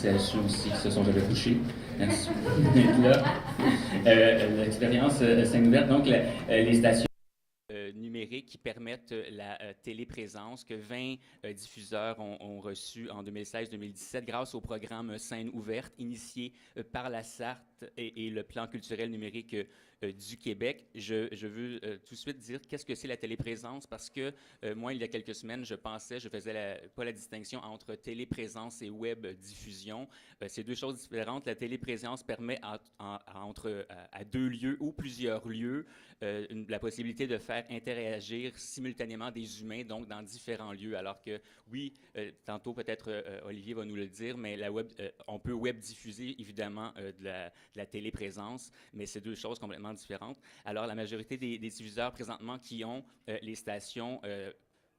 CHU aussi qui se sont jamais couchés. Merci. L'expérience scène ouverte, donc les stations numériques qui permettent la téléprésence que 20 diffuseurs ont reçu en 2016-2017 grâce au programme Scène ouverte initié par la Sarthe et le plan culturel numérique du Québec. Je veux tout de suite dire qu'est-ce que c'est la téléprésence parce que moi, il y a quelques semaines, je faisais pas la distinction entre téléprésence et web diffusion. C'est deux choses différentes. La téléprésence permet à deux lieux ou plusieurs lieux la possibilité de faire interagir simultanément des humains, donc dans différents lieux. Alors que, oui, tantôt peut-être Olivier va nous le dire, mais on peut web diffuser évidemment de la téléprésence, mais c'est deux choses complètement différentes. Alors, la majorité des diffuseurs présentement qui ont les stations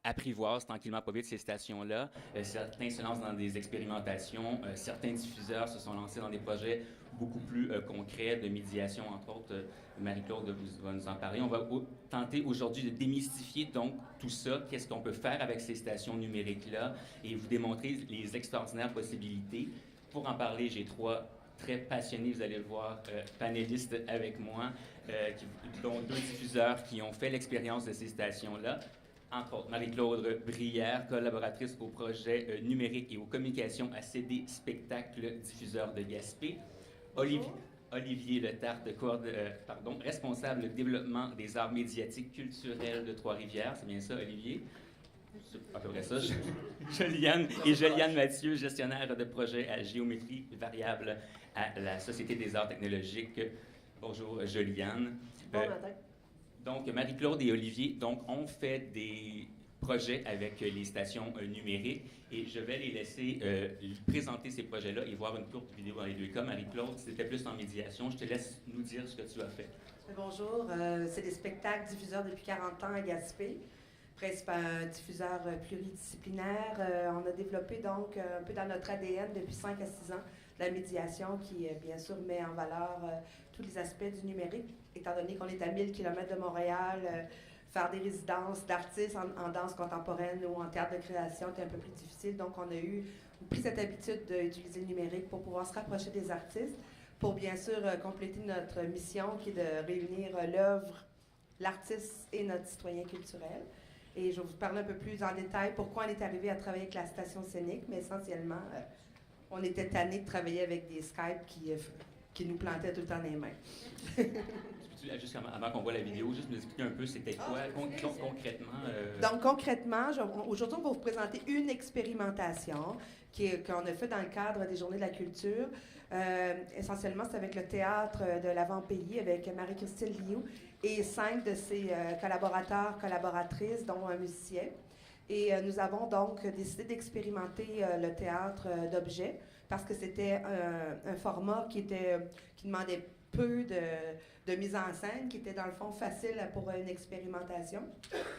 apprivoisent tranquillement pas vite ces stations-là. Certains se lancent dans des expérimentations. Certains diffuseurs se sont lancés dans des projets beaucoup plus concrets de médiation, entre autres. Marie-Claude va nous en parler. On va tenter aujourd'hui de démystifier donc tout ça, qu'est-ce qu'on peut faire avec ces stations numériques-là et vous démontrer les extraordinaires possibilités. Pour en parler, j'ai trois très passionnés, vous allez le voir, panélistes avec moi, dont deux diffuseurs qui ont fait l'expérience de ces stations-là. Entre autres, Marie-Claude Brière, collaboratrice au projet numérique et aux communications à CD Spectacle, diffuseur de Gaspé. Olivier Letarte, responsable développement des arts médiatiques culturels de Trois-Rivières. C'est bien ça, Olivier? À peu près ça. Joliane Mathieu, gestionnaire de projet à géométrie variable à la Société des arts technologiques. Bonjour, Joliane. Bon matin. Donc, Marie-Claude et Olivier, on fait des projets avec les stations numériques et je vais les laisser présenter ces projets-là et voir une courte vidéo dans les deux cas. Marie-Claude, c'était plus en médiation. Je te laisse nous dire ce que tu as fait. Bonjour, c'est des spectacles diffuseurs depuis 40 ans à Gaspé, principal diffuseur pluridisciplinaire. On a développé donc un peu dans notre ADN depuis 5 à 6 ans la médiation qui, bien sûr, met en valeur tous les aspects du numérique, étant donné qu'on est à 1000 km de Montréal. Faire des résidences d'artistes en danse contemporaine ou en théâtre de création était un peu plus difficile. Donc, on a pris cette habitude d'utiliser le numérique pour pouvoir se rapprocher des artistes, pour bien sûr compléter notre mission qui est de réunir l'œuvre, l'artiste et notre citoyen culturel. Et je vais vous parler un peu plus en détail pourquoi on est arrivé à travailler avec la station scénique, mais essentiellement, on était tanné de travailler avec des Skype qui nous plantaient tout le temps dans les mains. Juste avant qu'on voit la vidéo, juste nous expliquer un peu c'était quoi concrètement? Donc, concrètement, aujourd'hui, on va vous présenter une expérimentation qu'on a fait dans le cadre des Journées de la culture. Essentiellement, c'est avec le Théâtre de l'Avant-Pays, avec Marie-Christine Liu et 5 de ses collaboratrices, dont un musicien. Et nous avons donc décidé d'expérimenter le théâtre d'objets parce que c'était un format qui demandait peu de mise en scène, qui était dans le fond facile pour une expérimentation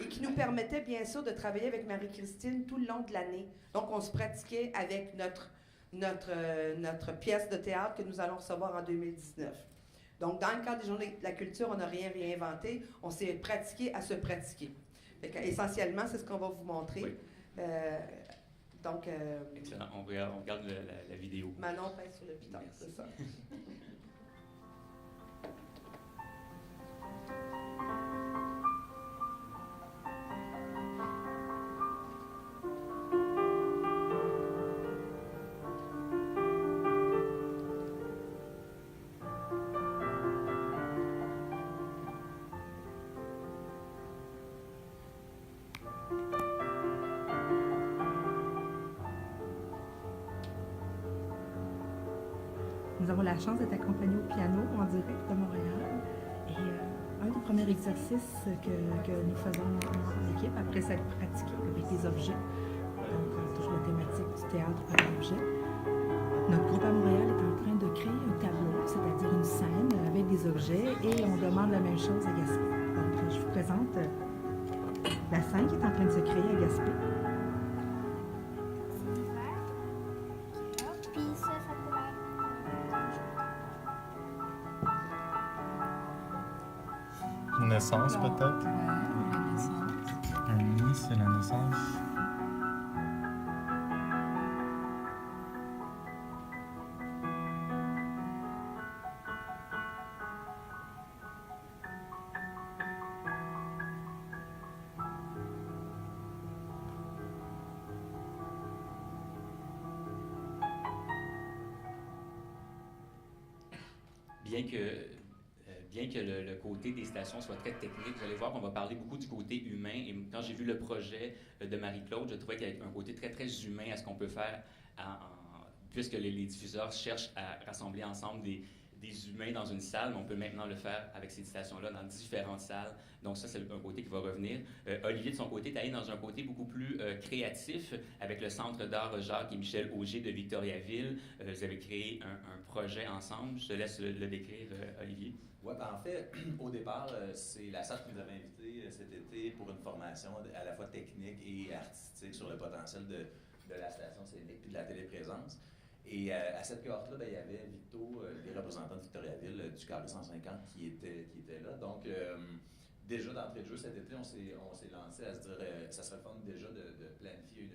et qui nous permettait bien sûr de travailler avec Marie-Christine tout le long de l'année. Donc on se pratiquait avec notre pièce de théâtre que nous allons recevoir en 2019. Donc dans le cadre des Journées de la culture, on n'a rien réinventé, on s'est pratiqué à se pratiquer. Essentiellement, c'est ce qu'on va vous montrer. Oui. Excellent, on regarde la vidéo. Manon pèse sur le piton, c'est ça. Nous avons la chance d'être accompagnés au piano en direct de Montréal. Et un des premiers exercices que nous faisons en équipe, après s'être pratiqué avec des objets, donc toujours la thématique du théâtre par objet, notre groupe à Montréal est en train de créer un tableau, c'est-à-dire une scène avec des objets, et on demande la même chose à Gaspé. Donc je vous présente la scène qui est en train de se créer à Gaspé. Naissance peut-être? La naissance. Oui, c'est la naissance. bien que le côté des stations soit très technique, vous allez voir qu'on va parler beaucoup du côté humain. Et quand j'ai vu le projet de Marie-Claude, je trouvais qu'il y avait un côté très, très humain à ce qu'on peut faire puisque les diffuseurs cherchent à rassembler ensemble des humains dans une salle, mais on peut maintenant le faire avec ces stations-là dans différentes salles. Donc ça, c'est un côté qui va revenir. Olivier, de son côté, est allé dans un côté beaucoup plus créatif avec le Centre d'art Jacques et Michel Auger de Victoriaville. Vous avez créé un projet ensemble. Je te laisse le décrire, Olivier. Oui, ben en fait, au départ, c'est la salle qui nous avait invités cet été pour une formation à la fois technique et artistique sur le potentiel de la station scénique et de la téléprésence. Et à cette cohorte-là, ben, il y avait Victo, les représentants de Victoriaville, du Carré 150 qui étaient là. Donc, déjà d'entrée de jeu cet été, on s'est lancé à se dire ça serait fun déjà de planifier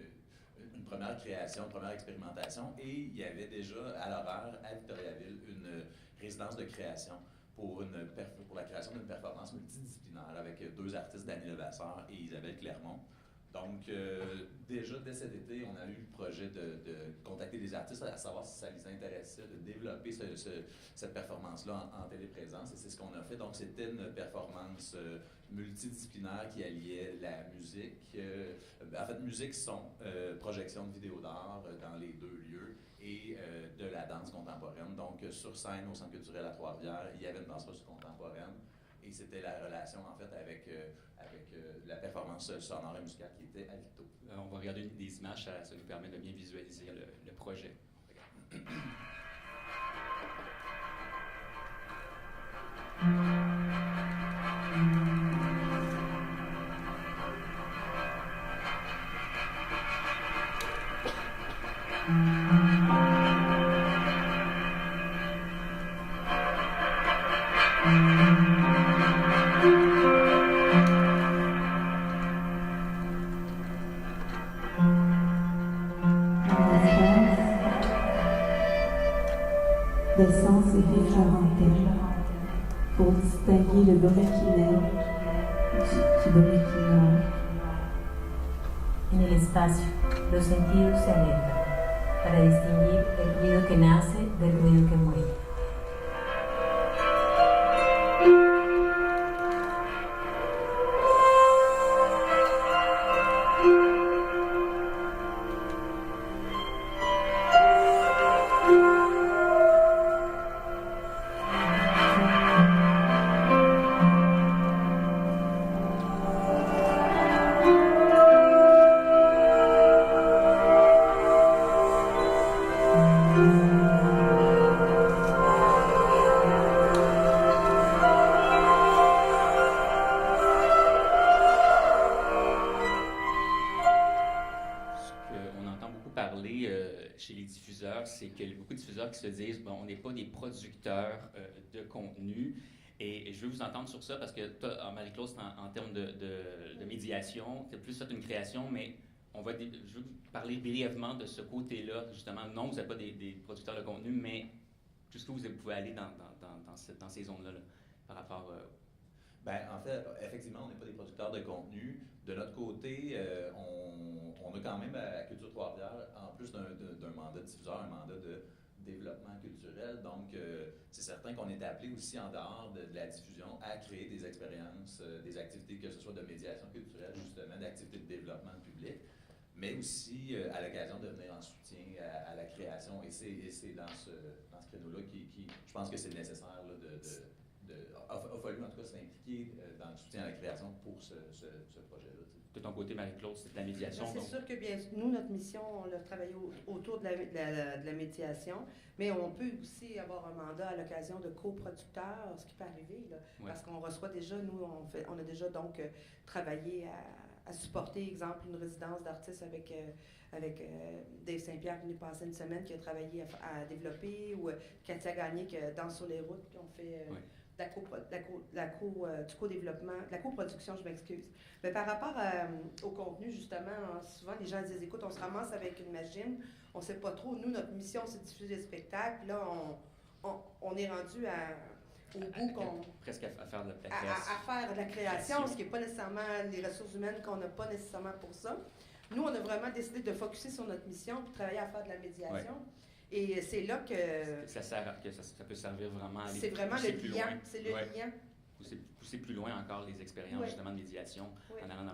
une première création, une première expérimentation. Et il y avait déjà à l'horaire, à Victoriaville, une résidence de création pour la création d'une performance multidisciplinaire avec 2 artistes, Dany Levasseur et Isabelle Clermont. Donc, déjà, dès cet été, on a eu le projet de contacter des artistes à savoir si ça les intéressait de développer cette performance-là en téléprésence. Et c'est ce qu'on a fait. Donc, c'était une performance multidisciplinaire qui alliait la musique, en fait, musique, son, projection de vidéos d'art dans les 2 lieux et de la danse contemporaine. Donc, sur scène, au Centre culturel à Trois-Rivières, il y avait une danseuse contemporaine. Et c'était la relation, en fait, avec la performance sonore et musicale qui était à Victo. On va regarder des images, ça nous permet de bien visualiser le projet. Des sens différents pour distinguer le domequinel du domequinal. En el espacio, los sentidos se alertan para distinguir el ruido que nace del ruido que muere. C'est qu'il y a beaucoup de diffuseurs qui se disent bon, on n'est pas des producteurs de contenu. Et je veux vous entendre sur ça parce que toi, Marie-Claude, en termes de médiation, tu as plus fait une création, mais je veux vous parler brièvement de ce côté-là, justement. Non, vous n'êtes pas des producteurs de contenu, mais jusqu'où vous pouvez aller dans ces zones-là là, par rapport. Ben, en fait, effectivement, on n'est pas des producteurs de contenu. De notre côté, on a quand même à Culture Trois-Rivières, en plus d'un mandat de diffuseur, un mandat de développement culturel. Donc, c'est certain qu'on est appelé aussi en dehors de la diffusion à créer des expériences, des activités, que ce soit de médiation culturelle, justement, d'activités de développement public, mais aussi à l'occasion de venir en soutien à la création. Et c'est dans ce créneau-là je pense que c'est nécessaire là, a fallu en tout cas s'impliquer dans le soutien à la création pour ce projet-là. De ton côté, Marie-Claude, c'est de la médiation. C'est sûr que bien, nous, notre mission, on a travaillé autour de la médiation, mais on peut aussi avoir un mandat à l'occasion de coproducteurs, ce qui peut arriver, là, parce qu'on reçoit déjà, nous, on a déjà donc travaillé à supporter, exemple, une résidence d'artistes avec Dave Saint-Pierre qui nous passait une semaine, qui a travaillé à développer, ou Katia Gagné qui danse sur les routes, qui ont fait du co-développement, de la coproduction, je m'excuse. Mais par rapport au contenu, justement, souvent les gens disent, écoute, on se ramasse avec une machine, on ne sait pas trop. Nous, notre mission, c'est de diffuser des spectacles. Là, on est rendu au bout presque à faire de la création. À faire de la création, ce qui n'est pas nécessairement les ressources humaines qu'on n'a pas nécessairement pour ça. Nous, on a vraiment décidé de focusser sur notre mission et de travailler à faire de la médiation. Et c'est là que Ça peut servir vraiment à aller c'est vraiment pousser le plus lien. loin. C'est le Ouais. lien. Pousser plus loin encore les expériences Ouais. justement de médiation Ouais. en allant dans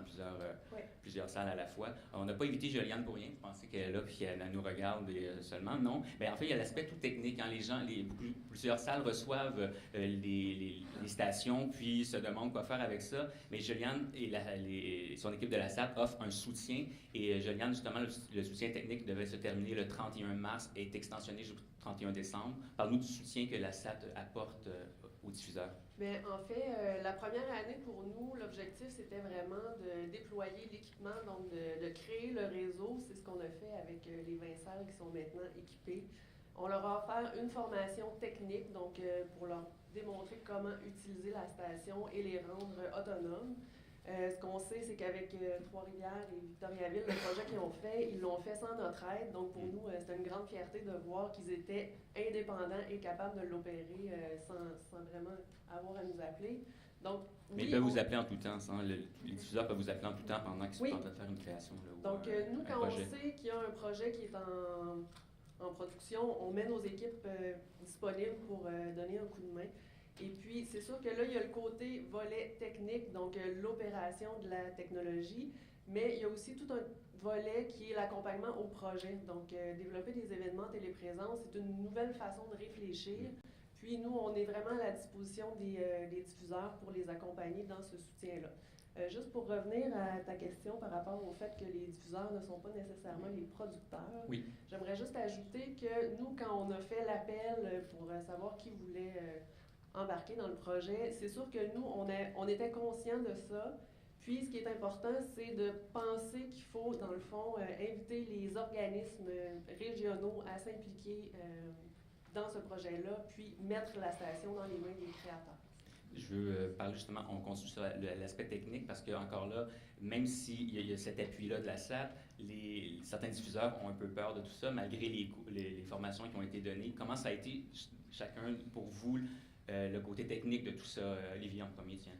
Ouais. plusieurs salles à la fois. On n'a pas invité Joliane pour rien. Vous pensez qu'elle est là puis qu'elle nous regarde seulement? Non. Mais en fait, il y a l'aspect tout technique. Quand plusieurs salles reçoivent les stations puis se demandent quoi faire avec ça. Mais Joliane et son équipe de la SAT offrent un soutien. Et Joliane, justement, le soutien technique devait se terminer le 31 mars et est extensionné jusqu'au 31 décembre. Parle-nous du soutien que la SAT apporte aux diffuseurs. Bien, en fait, la première année pour nous, l'objectif, c'était vraiment de déployer l'équipement, donc de créer le réseau. C'est ce qu'on a fait avec les 20 salles qui sont maintenant équipées. On leur a offert une formation technique, donc pour leur démontrer comment utiliser la station et les rendre autonomes. Ce qu'on sait, c'est qu'avec Trois-Rivières et Victoriaville, le projet qu'ils ont fait, ils l'ont fait sans notre aide. Donc pour nous, c'était une grande fierté de voir qu'ils étaient indépendants et capables de l'opérer sans vraiment avoir à nous appeler. Donc, Mais oui, ils peuvent vous appeler en tout temps. Les diffuseurs peuvent vous appeler en tout temps pendant qu'ils sont Oui. en train de faire une création. Là, Donc, nous, quand on sait qu'il y a un projet qui est en production, on met nos équipes disponibles pour donner un coup de main. Et puis, c'est sûr que là, il y a le côté volet technique, donc l'opération de la technologie, mais il y a aussi tout un volet qui est l'accompagnement au projet. Donc, développer des événements téléprésence, c'est une nouvelle façon de réfléchir. Puis, nous, on est vraiment à la disposition des diffuseurs pour les accompagner dans ce soutien-là. Juste pour revenir à ta question par rapport au fait que les diffuseurs ne sont pas nécessairement les producteurs, Oui. J'aimerais juste ajouter que nous, quand on a fait l'appel pour savoir qui voulait embarquer dans le projet, c'est sûr que nous, on était conscients de ça. Puis, ce qui est important, c'est de penser qu'il faut, dans le fond, inviter les organismes régionaux à s'impliquer dans ce projet-là, puis mettre la station dans les mains des créateurs. Je veux parler justement, on continue sur l'aspect technique parce que encore là, même s'il y a cet appui-là de la SAT, certains diffuseurs ont un peu peur de tout ça, malgré les formations qui ont été données. Comment ça a été, chacun, pour vous, le côté technique de tout ça? Olivier, en premier, tiens.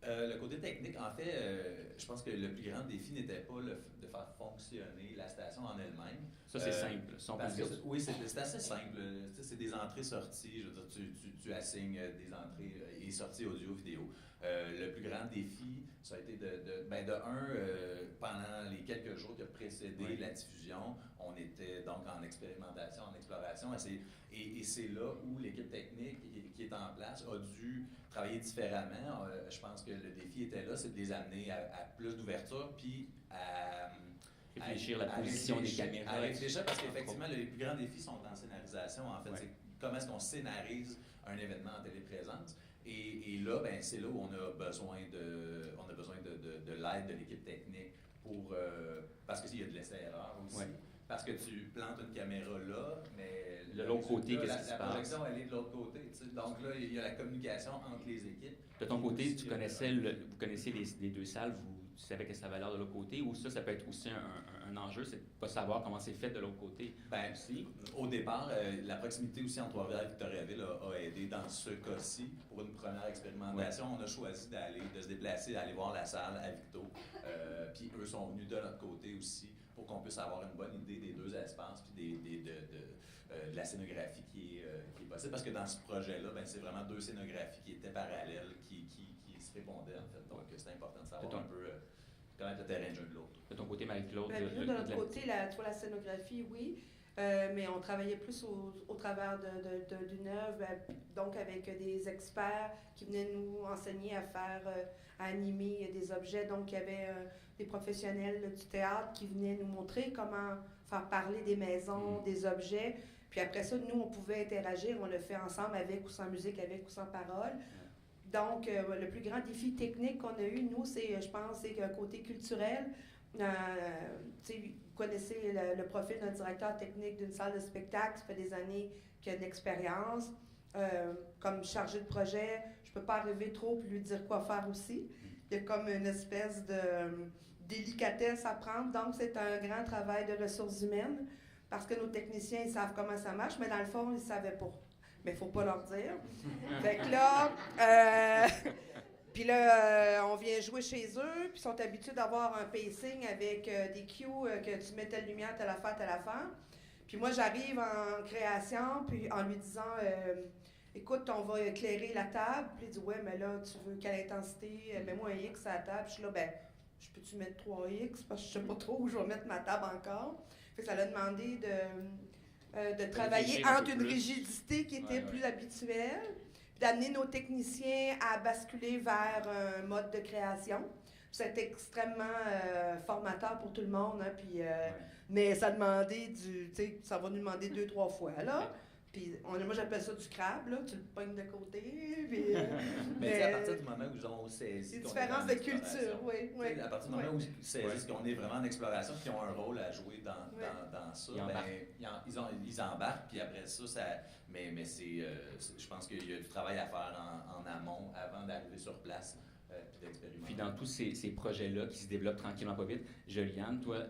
Le côté technique, en fait, je pense que le plus grand défi n'était pas de faire fonctionner la station en elle-même. Ça, c'est simple. Oui, c'est assez simple. C'est des entrées-sorties. Je veux dire, tu assignes des entrées et sorties audio-vidéo. Le plus grand défi, ça a été pendant les quelques jours qui ont précédé la diffusion, on était donc en expérimentation, en exploration. Et c'est là où l'équipe technique qui est en place a dû travailler différemment. Je pense que le défi était là, c'est de les amener à plus d'ouverture, puis à réfléchir la position des caméras. À réfléchir, parce qu'effectivement, les plus grands défis sont en scénarisation. En fait, c'est comment est-ce qu'on scénarise un événement en téléprésence. Et là, ben, c'est là où on a besoin de l'aide de l'équipe technique parce qu'il y a de l'essai-erreur aussi. Ouais. Parce que tu plantes une caméra là, mais de l'autre côté, qu'est-ce qui se passe? La projection, elle est de l'autre côté. T'sais. Donc là, il y a la communication entre les équipes. De ton côté, vous connaissiez les deux salles, tu savais que ça avait l'air de l'autre côté, ou ça peut être aussi un enjeu, c'est de ne pas savoir comment c'est fait de l'autre côté? Bien, aussi. Au départ, la proximité aussi entre Trois-Rivières et Victoriaville a aidé dans ce cas-ci. Pour une première expérimentation, on a choisi de se déplacer, d'aller voir la salle à Victo. Puis eux sont venus de notre côté aussi pour qu'on puisse avoir une bonne idée des deux espaces puis de la scénographie qui est possible. Parce que dans ce projet-là, ben, c'est vraiment deux scénographies qui étaient parallèles, qui se répondaient en fait. Donc c'est important de savoir un peu connaître le terrain de jeu de l'autre. De ton côté, Marie-Claude? Nous, de notre côté, la scénographie, oui. Mais on travaillait plus au travers d'une œuvre, donc avec des experts qui venaient nous enseigner à animer des objets. Donc, il y avait des professionnels du théâtre qui venaient nous montrer comment faire parler des maisons, des objets. Puis après ça, nous, on pouvait interagir. On le fait ensemble avec ou sans musique, avec ou sans parole. Donc, le plus grand défi technique qu'on a eu, nous, je pense, c'est un côté culturel. Vous connaissez le profil d'un directeur technique d'une salle de spectacle, ça fait des années qu'il a une expérience. Comme chargé de projet, je ne peux pas arriver trop et lui dire quoi faire aussi. Il y a comme une espèce de délicatesse à prendre. Donc, c'est un grand travail de ressources humaines parce que nos techniciens, ils savent comment ça marche, mais dans le fond, ils ne savaient pas. Mais il ne faut pas leur dire. Fait que là, puis là, on vient jouer chez eux, puis ils sont habitués d'avoir un pacing avec des cues que tu mets telle lumière, telle affaire. Puis moi, j'arrive en création, puis en lui disant, écoute, on va éclairer la table. Puis il dit, ouais, mais là, tu veux quelle intensité? Mets-moi un X à la table. Je suis là, ben, je peux-tu mettre 3X? Parce que je sais pas trop où je vais mettre ma table encore. Fait que ça l'a demandé de travailler entre une rigidité qui était plus habituelle, d'amener nos techniciens à basculer vers un mode de création. C'était extrêmement formateur pour tout le monde, hein, puis, mais ça demandait ça va nous demander 2-3 fois, là. Puis moi, j'appelle ça du crabe, là, tu le pognes de côté, puis... mais à partir du moment où ils ont saisi... Des différences de culture, oui. À partir du moment où ils saisissent qu'on est vraiment en exploration, puis qu'ils ont un rôle à jouer dans ça, ils embarquent, puis après ça, mais je pense qu'il y a du travail à faire en amont, avant d'arriver sur place, puis d'expérimenter. Puis dans tous ces projets-là qui se développent tranquillement pas vite, Joliane, toi,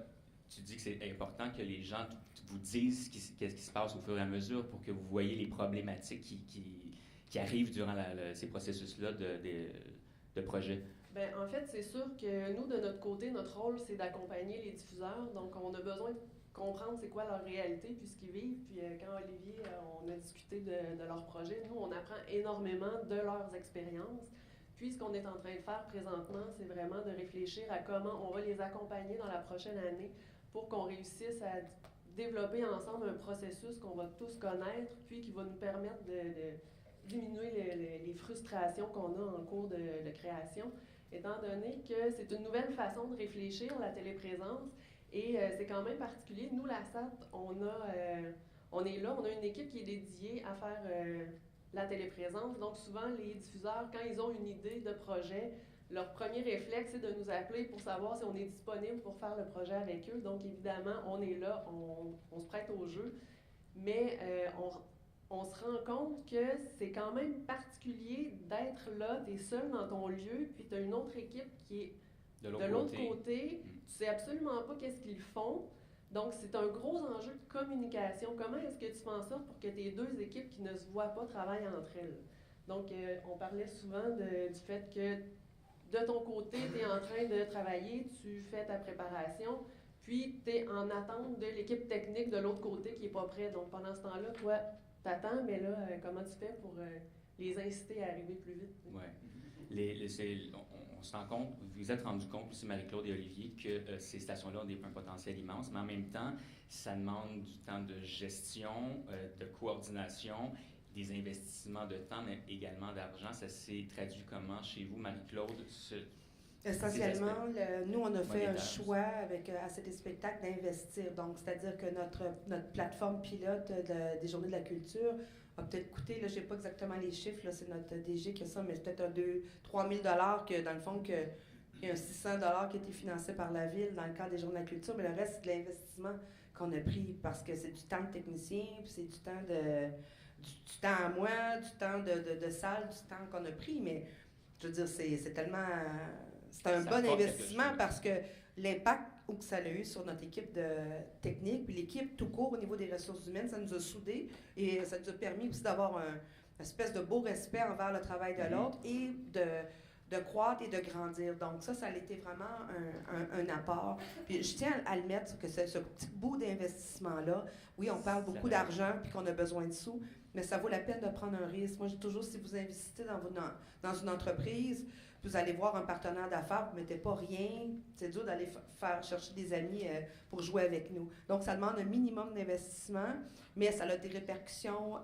tu dis que c'est important que les gens vous disent qu'est-ce qui se passe au fur et à mesure pour que vous voyez les problématiques qui arrivent durant ces processus-là de projet. Bien, en fait, c'est sûr que nous, de notre côté, notre rôle, c'est d'accompagner les diffuseurs. Donc, on a besoin de comprendre c'est quoi leur réalité, puis ce qu'ils vivent. Puis quand Olivier, on a discuté de leur projet, nous, on apprend énormément de leurs expériences. Puis, ce qu'on est en train de faire présentement, c'est vraiment de réfléchir à comment on va les accompagner dans la prochaine année pour qu'on réussisse à développer ensemble un processus qu'on va tous connaître, puis qui va nous permettre de diminuer les frustrations qu'on a en cours de création, étant donné que c'est une nouvelle façon de réfléchir, la téléprésence, et c'est quand même particulier. Nous, la SAT, on est là, on a une équipe qui est dédiée à faire la téléprésence. Donc souvent, les diffuseurs, quand ils ont une idée de projet, leur premier réflexe, c'est de nous appeler pour savoir si on est disponible pour faire le projet avec eux. Donc évidemment, on est là, on se prête au jeu, mais on se rend compte que c'est quand même particulier d'être là, t'es seul dans ton lieu, puis t'as une autre équipe qui est de l'autre côté. Tu sais absolument pas qu'est-ce qu'ils font. Donc, c'est un gros enjeu de communication. Comment est-ce que tu fais en sorte pour que tes deux équipes qui ne se voient pas travaillent entre elles? Donc, on parlait souvent du fait que de ton côté, tu es en train de travailler, tu fais ta préparation, puis tu es en attente de l'équipe technique de l'autre côté qui n'est pas prête. Donc, pendant ce temps-là, toi, tu attends, mais là, comment tu fais pour les inciter à arriver plus vite? Oui. On se rend compte, vous vous êtes rendu compte aussi, Marie-Claude et Olivier, que ces stations-là ont un potentiel immense, mais en même temps, ça demande du temps de gestion, de coordination, des investissements de temps, mais également d'argent. Ça s'est traduit comment chez vous, Marie-Claude? Essentiellement, nous, on a fait un choix avec ACT Spectacle d'investir. Donc, c'est-à-dire que notre plateforme pilote des Journées de la culture a peut-être coûté, là, je n'ai pas exactement les chiffres, là, c'est notre DG qui a ça, mais c'est peut-être 2-3 000 que, dans le fond, il y a un 600 qui a été financé par la Ville dans le cadre des Journées de la culture, mais le reste, c'est de l'investissement qu'on a pris parce que c'est du temps de technicien, puis c'est du temps du temps à moi, du temps de salle, du temps qu'on a pris, mais je veux dire, c'est tellement... C'est un bon investissement parce que l'impact que ça a eu sur notre équipe de technique, puis l'équipe tout court au niveau des ressources humaines, ça nous a soudés et ça nous a permis aussi d'avoir une espèce de beau respect envers le travail de l'autre et de croître et de grandir. Donc ça a été vraiment un apport. Puis je tiens à le mettre, que ce petit bout d'investissement-là, oui, on parle beaucoup d'argent puis qu'on a besoin de sous, mais ça vaut la peine de prendre un risque. Moi, je dis toujours, si vous investissez dans une entreprise, vous allez voir un partenaire d'affaires, vous ne mettez pas rien, c'est dur d'aller faire chercher des amis pour jouer avec nous. Donc, ça demande un minimum d'investissement, mais ça a des répercussions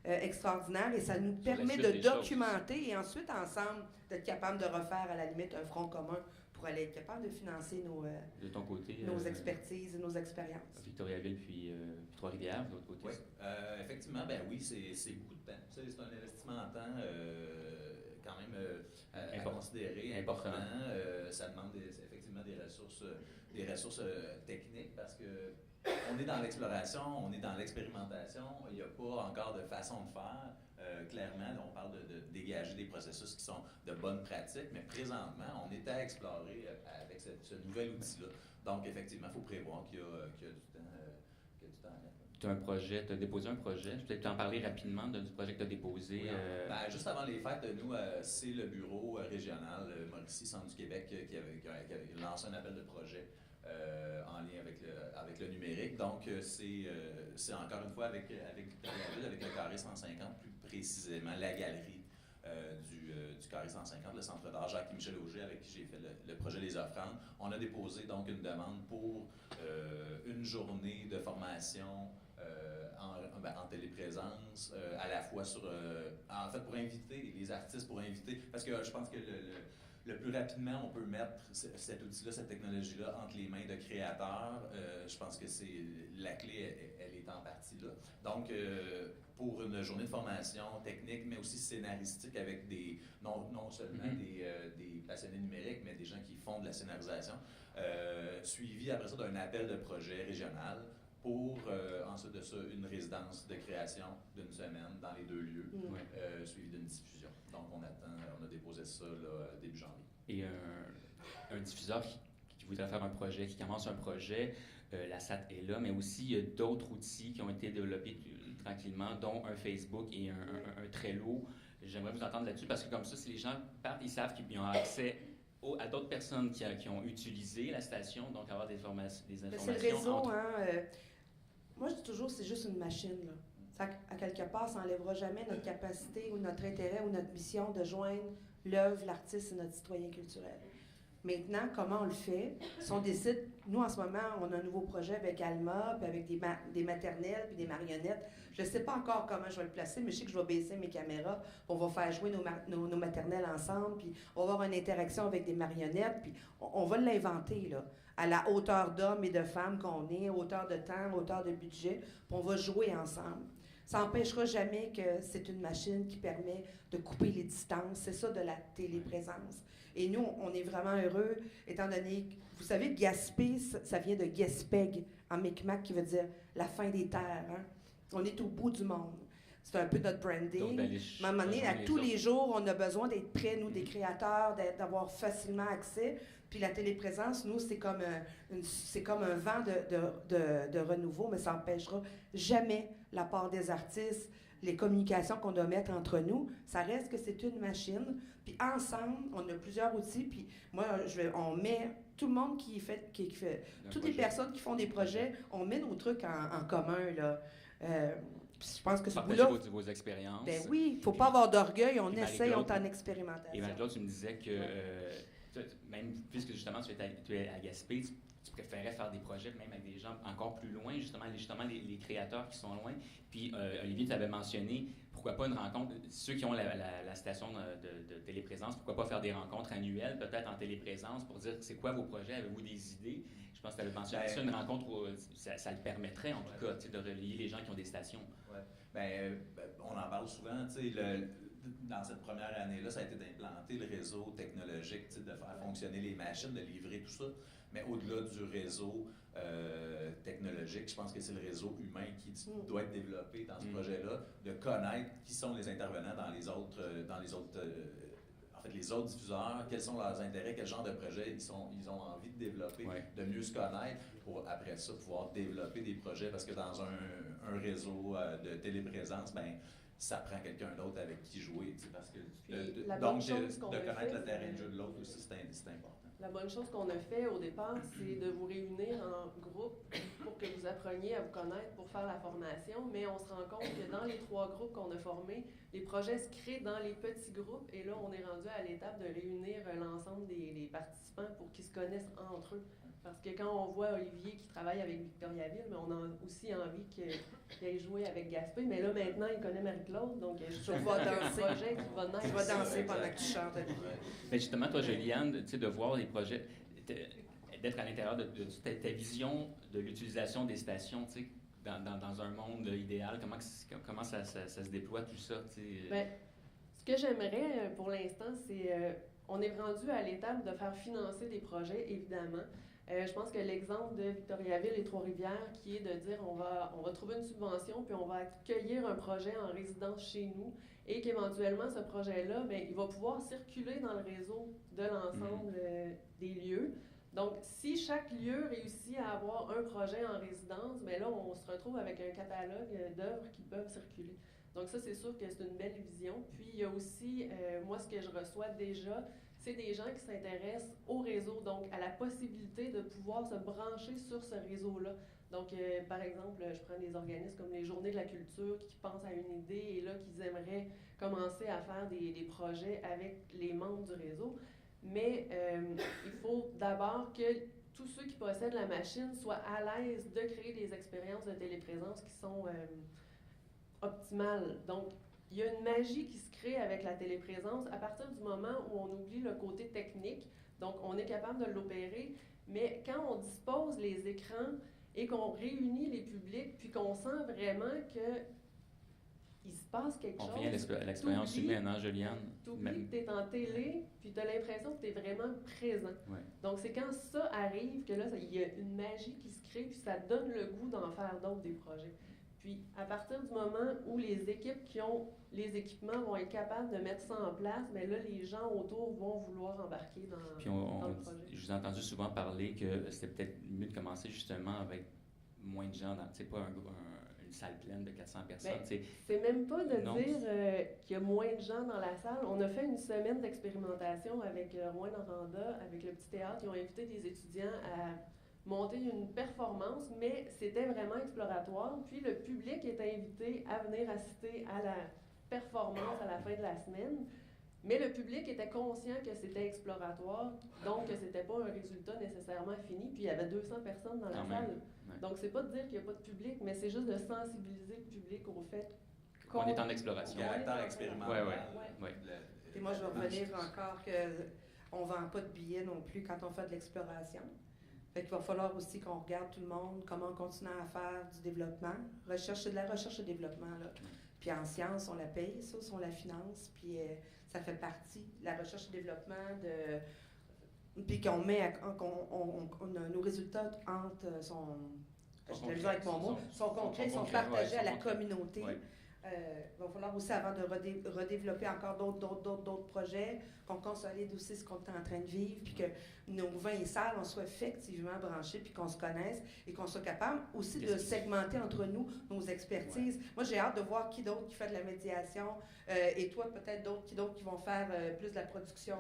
extraordinaires et ça nous permet de documenter et ensuite, ensemble, d'être capable de refaire à la limite un front commun pour aller être capable de financer de ton côté, nos expertises et nos expériences. Victoriaville puis Trois-Rivières, de l'autre côté? Oui, effectivement, ben oui, c'est beaucoup de temps. C'est un investissement en temps quand même à considérer, important. Ça demande effectivement des ressources techniques parce que on est dans l'exploration, on est dans l'expérimentation, il n'y a pas encore de façon de faire. Clairement, on parle de dégager des processus qui sont de bonnes pratiques, mais présentement, on est à explorer avec ce nouvel outil-là. Donc, effectivement, il faut prévoir qu'il y a du temps à mettre. Tu as déposé un projet. Je vais peut-être t'en parler rapidement du projet que tu as déposé. Oui, juste avant les fêtes, nous, c'est le bureau régional Mauricie, Centre du Québec, qui avait lancé un appel de projet en lien avec le numérique. Donc, c'est encore une fois avec le carré 150, plus précisément la galerie du carré 150, le centre d'art Jacques-Michel Auger, avec qui j'ai fait le projet des offrandes. On a déposé donc une demande pour une journée de formation en téléprésence, à la fois en fait pour inviter les artistes, parce que je pense que le plus rapidement on peut mettre cet outil-là, cette technologie-là entre les mains de créateurs, je pense que la clé, elle est en partie là. Donc, pour une journée de formation technique, mais aussi scénaristique avec non seulement des passionnés numériques, mais des gens qui font de la scénarisation, suivi après ça d'un appel de projet régional pour ensuite de ça une résidence de création d'une semaine dans les 2 lieux, suivi d'une diffusion. Donc on a déposé ça là, début janvier. Et un diffuseur qui voudrait faire un projet, qui commence un projet, la SAT est là, mais aussi il y a d'autres outils qui ont été développés tranquillement, dont un Facebook et un Trello. J'aimerais vous entendre là-dessus parce que comme ça, si les gens partent, ils savent qu'ils ont accès à d'autres personnes qui ont utilisé la station, donc avoir des informations. C'est le réseau, moi je dis toujours c'est juste une machine, là. Ça, à quelque part, ça n'enlèvera jamais notre capacité ou notre intérêt ou notre mission de joindre l'œuvre, l'artiste et notre citoyen culturel. Maintenant, comment on le fait? Si on décide, nous en ce moment, on a un nouveau projet avec Alma, puis avec des maternelles, puis des marionnettes. Je ne sais pas encore comment je vais le placer, mais je sais que je vais baisser mes caméras, on va faire jouer nos maternelles ensemble, puis on va avoir une interaction avec des marionnettes, puis on va l'inventer, là, à la hauteur d'hommes et de femmes qu'on est, hauteur de temps, hauteur de budget, puis on va jouer ensemble. Ça n'empêchera jamais que c'est une machine qui permet de couper les distances. C'est ça de la téléprésence. Et nous, on est vraiment heureux, étant donné que, vous savez, Gaspé, ça vient de Gaspeg, en Micmac, qui veut dire la fin des terres. Hein? On est au bout du monde. C'est un peu notre branding. À un moment donné, à tous les jours, on a besoin d'être prêts, nous, des créateurs, d'avoir facilement accès. Puis la téléprésence, nous, c'est comme un vent de renouveau, mais ça n'empêchera jamais la part des artistes, les communications qu'on doit mettre entre nous. Ça reste que c'est une machine. Puis ensemble, on a plusieurs outils. Puis moi, on met tout le monde qui fait toutes les personnes qui font des projets, on met nos trucs en commun, là. Je pense que ce bout-là... vos expériences. Ben oui, il ne faut pas avoir d'orgueil, on essaye, on est en expérimentation. Et Marie-Claude, tu me disais que, même puisque justement tu es à Gaspé, tu préférais faire des projets même avec des gens encore plus loin, justement les créateurs qui sont loin. Puis Olivier, tu avais mentionné, pourquoi pas une rencontre, ceux qui ont la station de téléprésence, pourquoi pas faire des rencontres annuelles, peut-être en téléprésence, pour dire c'est quoi vos projets, avez-vous des idées? Je pense que tu avais mentionné ça, une rencontre où ça le permettrait en tout cas, de relier les gens qui ont des stations. Oui, on en parle souvent, tu sais, dans cette première année-là, ça a été d'implanter le réseau technologique, de faire fonctionner les machines, de livrer tout ça. Mais au-delà du réseau technologique, je pense que c'est le réseau humain qui doit être développé dans ce projet-là, de connaître qui sont les intervenants dans les autres les autres diffuseurs, quels sont leurs intérêts, quel genre de projet ils ont envie de développer, de mieux se connaître pour après ça pouvoir développer des projets, parce que dans un réseau de téléprésence, ça prend quelqu'un d'autre avec qui jouer, parce que de connaître le terrain de jeu de l'autre aussi, c'est important. La bonne chose qu'on a fait au départ, c'est de vous réunir en groupe pour que vous appreniez à vous connaître pour faire la formation, mais on se rend compte que dans les 3 groupes qu'on a formés, les projets se créent dans les petits groupes, et là, on est rendu à l'étape de réunir l'ensemble des participants pour qu'ils se connaissent entre eux. Parce que quand on voit Olivier qui travaille avec Victoriaville, mais on a aussi envie qu'il aille jouer avec Gaspé. Mais là, maintenant, il connaît Marie-Claude, donc je vais danser. Projet qui va naître. Je vais danser pendant que tu chantes. Mais justement, toi, Juliane, de voir les projets, d'être à l'intérieur de ta vision de l'utilisation des stations, dans un monde idéal, comment ça se déploie tout ça? Ce que j'aimerais pour l'instant, c'est... on est rendu à l'étape de faire financer des projets, évidemment. Je pense que l'exemple de Victoriaville et Trois-Rivières, qui est de dire on va trouver une subvention, puis on va accueillir un projet en résidence chez nous, et qu'éventuellement, ce projet-là, il va pouvoir circuler dans le réseau de l'ensemble des lieux. Donc, si chaque lieu réussit à avoir un projet en résidence, là, on se retrouve avec un catalogue d'œuvres qui peuvent circuler. Donc ça, c'est sûr que c'est une belle vision. Puis, il y a aussi, moi, ce que je reçois déjà, c'est des gens qui s'intéressent au réseau, donc à la possibilité de pouvoir se brancher sur ce réseau-là. Donc, par exemple, je prends des organismes comme les Journées de la culture qui pensent à une idée et là, qu'ils aimeraient commencer à faire des projets avec les membres du réseau. Mais il faut d'abord que tous ceux qui possèdent la machine soient à l'aise de créer des expériences de téléprésence qui sont optimales. Donc, il y a une magie qui se crée avec la téléprésence à partir du moment où on oublie le côté technique. Donc, on est capable de l'opérer, mais quand on dispose les écrans et qu'on réunit les publics, puis qu'on sent vraiment qu'il se passe quelque chose. On vient à l'expérience humaine, hein, Juliane? Tu oublies que tu es en télé, puis tu as l'impression que tu es vraiment présent. Ouais. Donc, c'est quand ça arrive que là, il y a une magie qui se crée, puis ça donne le goût d'en faire d'autres des projets. Puis, à partir du moment où les équipes qui ont les équipements vont être capables de mettre ça en place, bien là, les gens autour vont vouloir embarquer dans le projet. Je vous ai entendu souvent parler que c'était peut-être mieux de commencer justement avec moins de gens, tu sais, pas une salle pleine de 400 personnes. Ben, c'est même pas de dire qu'il y a moins de gens dans la salle. On a fait une semaine d'expérimentation avec Rouen Noranda, avec le petit théâtre. Ils ont invité des étudiants à monter une performance, mais c'était vraiment exploratoire. Puis le public était invité à venir assister à la performance à la fin de la semaine. Mais le public était conscient que c'était exploratoire, donc que c'était pas un résultat nécessairement fini. Puis il y avait 200 personnes dans la salle. Ouais. Donc c'est pas de dire qu'il n'y a pas de public, mais c'est juste de sensibiliser le public au fait qu'on est en exploration. Caractère expérimental. Oui. Et moi, je vais revenir encore qu'on ne vend pas de billets non plus quand on fait de l'exploration. Fait qu'il va falloir aussi qu'on regarde tout le monde, comment on continue à faire du développement. C'est de la recherche et développement, là. Puis en sciences, on la paye, ça, on la finance, puis ça fait partie de la recherche et développement, puis qu'on met, on a nos résultats sont concrets, sont partagés à la communauté. Ouais. Il va falloir aussi, avant de redévelopper encore d'autres projets, qu'on consolide aussi ce qu'on est en train de vivre, puis que nos 20 salles, on soit effectivement branchés, puis qu'on se connaisse, et qu'on soit capable aussi de segmenter entre nous nos expertises. Ouais. Moi, j'ai hâte de voir qui d'autre qui fait de la médiation, et toi, peut-être d'autres qui vont faire plus de la production.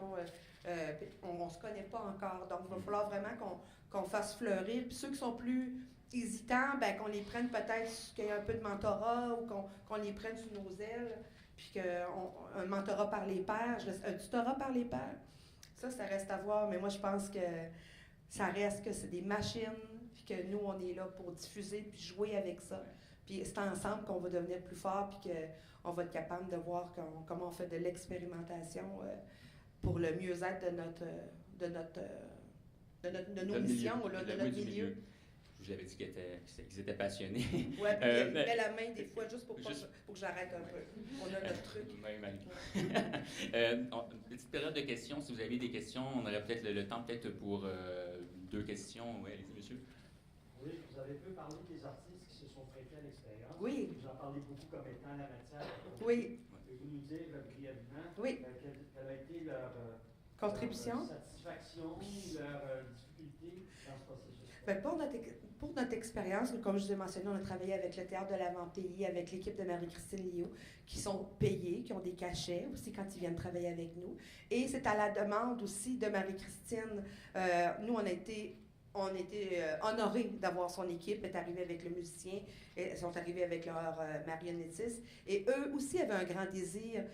On ne se connaît pas encore, donc il va falloir vraiment qu'on fasse fleurir. Puis ceux qui sont plus hésitants, ben, qu'on les prenne peut-être, qu'il y ait un peu de mentorat ou qu'on les prenne sous nos ailes, puis un mentorat par les pairs, un tutorat par les pairs. Ça reste à voir, mais moi, je pense que ça reste que c'est des machines, puis que nous, on est là pour diffuser puis jouer avec ça. Puis c'est ensemble qu'on va devenir plus fort, puis qu'on va être capable de voir comment on fait de l'expérimentation pour le mieux-être de nos missions, de notre milieu. Je vous avais dit qu'ils étaient passionnés. Oui, puis il met la main des fois juste pour que j'arrête un peu. On a notre truc. Une petite période de questions. Si vous avez des questions, on aurait peut-être le temps pour 2 questions. Oui, allez-y, monsieur. Oui, vous avez peu parlé des artistes qui se sont prêtés à l'expérience. Oui. Vous en parlez beaucoup comme étant la matière. Oui. Pouvez-vous nous dire brièvement quelle a été leur contribution, leur satisfaction, leur difficulté dans ce processus? Bien, pour notre expérience, comme je vous ai mentionné, on a travaillé avec le Théâtre de l'Avant-Pays, avec l'équipe de Marie-Christine Liot, qui sont payés, qui ont des cachets aussi quand ils viennent travailler avec nous. Et c'est à la demande aussi de Marie-Christine. Nous, on a été honorés d'avoir son équipe, est arrivée avec le musicien, elles sont arrivées avec leur marionnettiste. Et eux aussi avaient un grand désir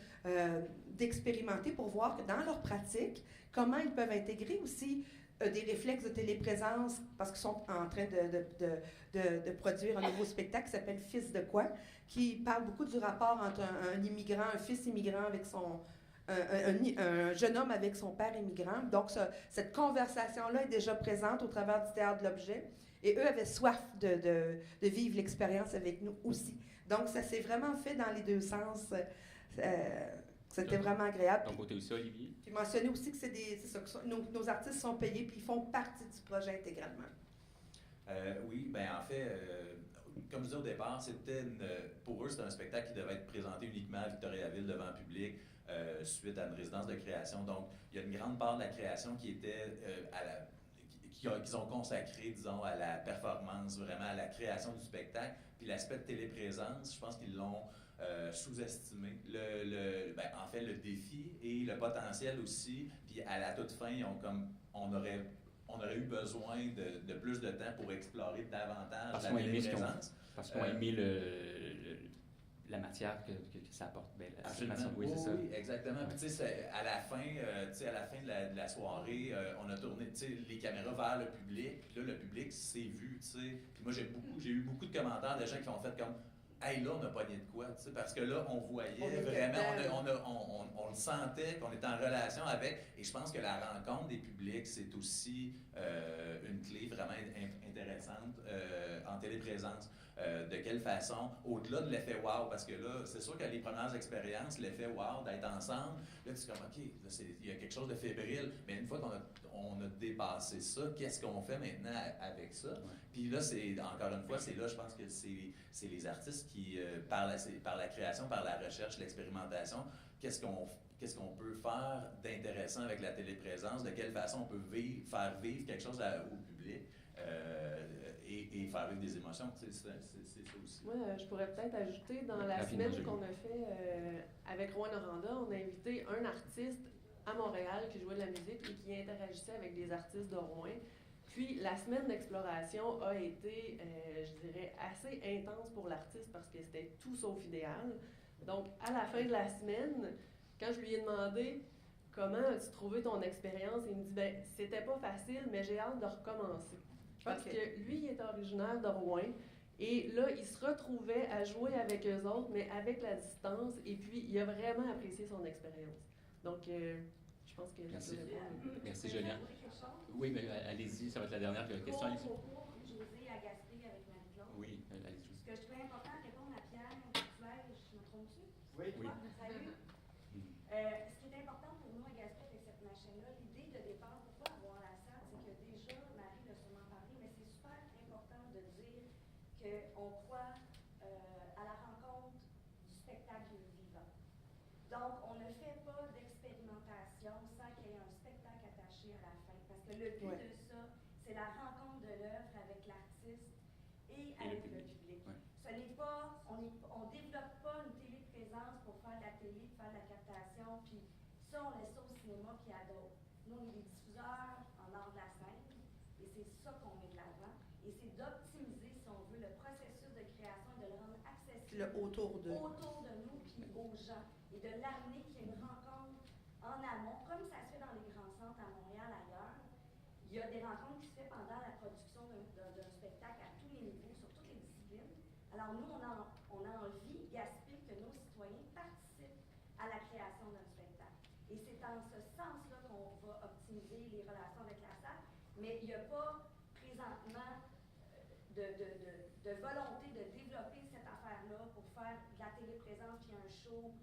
d'expérimenter pour voir que dans leur pratique, comment ils peuvent intégrer aussi des réflexes de téléprésence, parce qu'ils sont en train de produire un nouveau spectacle qui s'appelle « Fils de quoi?», qui parle beaucoup du rapport entre un immigrant, un fils immigrant avec un jeune homme avec son père immigrant. Donc, cette conversation-là est déjà présente au travers du Théâtre de l'Objet. Et eux avaient soif de vivre l'expérience avec nous aussi. Donc, ça s'est vraiment fait dans les deux sens. C'était vraiment agréable. Ton côté aussi, Olivier? Puis mentionner aussi que nos artistes sont payés puis ils font partie du projet intégralement. Oui, bien en fait, comme je disais au départ, pour eux, c'était un spectacle qui devait être présenté uniquement à Victoriaville devant le public suite à une résidence de création. Donc, il y a une grande part de la création qui était qu'ils ont consacré, disons, à la performance, vraiment à la création du spectacle. Puis l'aspect de téléprésence, je pense qu'ils l'ont sous-estimé en fait, le défi et le potentiel aussi. Puis à la toute fin, on aurait eu besoin de plus de temps pour explorer davantage la téléprésence. Parce qu'on a aimé la matière que ça apporte. Oui, c'est ça. Oui, exactement. Puis, tu sais, à la fin de la soirée, on a tourné les caméras vers le public. Puis là, le public s'est vu, tu sais. Puis moi, j'ai eu beaucoup de commentaires de gens qui ont fait comme « Hey, là, on a pogné de quoi? » Tu sais, parce que là, on voyait vraiment, on le sentait, qu'on était en relation avec. Et je pense que la rencontre des publics, c'est aussi une clé vraiment intéressante en téléprésence. De quelle façon, au-delà de l'effet wow, parce que là, c'est sûr que les premières expériences, l'effet wow, d'être ensemble, là, tu es comme, OK, il y a quelque chose de fébrile, mais une fois qu'on a dépassé ça, qu'est-ce qu'on fait maintenant avec ça? Ouais. Puis là, encore une fois, c'est là, je pense que c'est les artistes qui, par la création, par la recherche, l'expérimentation, qu'est-ce qu'on peut faire d'intéressant avec la téléprésence, de quelle façon on peut faire vivre quelque chose au public. Et faire vivre des émotions, c'est ça aussi. Moi, je pourrais peut-être ajouter, dans la semaine qu'on a fait avec Rouen Noranda, on a invité un artiste à Montréal qui jouait de la musique et qui interagissait avec des artistes de Rouen. Puis la semaine d'exploration a été, je dirais, assez intense pour l'artiste parce que c'était tout sauf idéal. Donc, à la fin de la semaine, quand je lui ai demandé comment as-tu trouvé ton expérience, il me dit, ben, c'était pas facile, mais j'ai hâte de recommencer. Parce que lui, il est originaire de Rouen. Et là, il se retrouvait à jouer avec eux autres, mais avec la distance. Et puis, il a vraiment apprécié son expérience. Donc, je pense que... Merci. Merci, Joliane. Oui, mais allez-y, ça va être la dernière question. José à Gaspé avec Marie-Claude. Oui, allez-y. Ce que je trouvais important de répondre à Pierre, je me trompe-tu? Oui. Salut. Ce qui est important pour nous à Gaspé avec cette machine-là, l'idée de départ, pourquoi avoir la salle, c'est que déjà, Marie l'a sûrement parlé, mais c'est super important de dire qu'on croit à la rencontre du spectacle vivant. Donc, on ne fait pas d'expérimentation sans qu'il y ait un spectacle attaché à la fin. Parce que le but de ça, c'est la rencontre de l'œuvre avec l'artiste et avec le public. Ouais. Ce n'est pas, on ne développe pas une téléprésence pour faire de la télé, pour faire de la captation, puis ça, on laisse ça au cinéma qui adore. Nous, on est des diffuseurs en art de la scène, et c'est ça qu'on met de l'avant. Et c'est d'optimiser, si on veut, le processus de création et de le rendre accessible autour de nous, puis aux gens, et de l'amener qu'il y ait une rencontre en amont, comme ça se fait dans les grands centres à Montréal, ailleurs. Il y a des rencontres qui se font pendant la production d'un spectacle à tous les niveaux, sur toutes les disciplines. Alors nous, on a envie, Gaspé, que nos citoyens participent à la création d'un spectacle. Et c'est dans ce sens-là qu'on va optimiser les relations avec la salle, mais il n'y a pas présentement de volonté de développer cette affaire-là pour faire de la téléprésence puis un show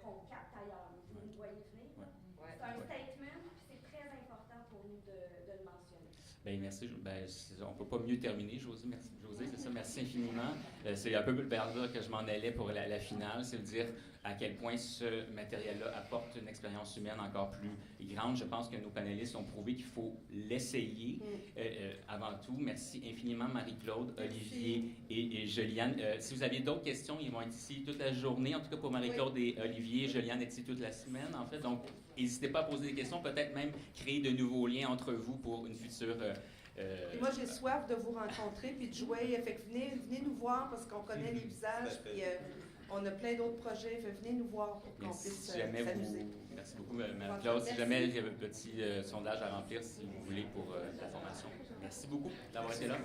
qu'on capte ailleurs. Vous me voyez venir? C'est un statement, puis c'est très important pour nous de le mentionner. Bien, merci. On ne peut pas mieux terminer, José. Merci, José, c'est ça. Merci infiniment. C'est un peu vers là que je m'en allais pour la finale, c'est de dire à quel point ce matériel-là apporte une expérience humaine encore plus grande. Je pense que nos panélistes ont prouvé qu'il faut l'essayer avant tout. Merci infiniment, Marie-Claude, Olivier et Joliane. Si vous aviez d'autres questions, ils vont être ici toute la journée. En tout cas, pour Marie-Claude et Olivier, Joliane est ici toute la semaine, en fait. Donc, n'hésitez pas à poser des questions, peut-être même créer de nouveaux liens entre vous pour une future... Moi, j'ai soif de vous rencontrer puis de jouer. Fait que venez nous voir parce qu'on connaît les visages. Puis on a plein d'autres projets. Fait venez nous voir pour qu'on puisse s'amuser. Merci beaucoup, Marie-Claude. Si jamais il y a un petit sondage à remplir, si vous voulez, pour la formation. Merci beaucoup d'avoir été là.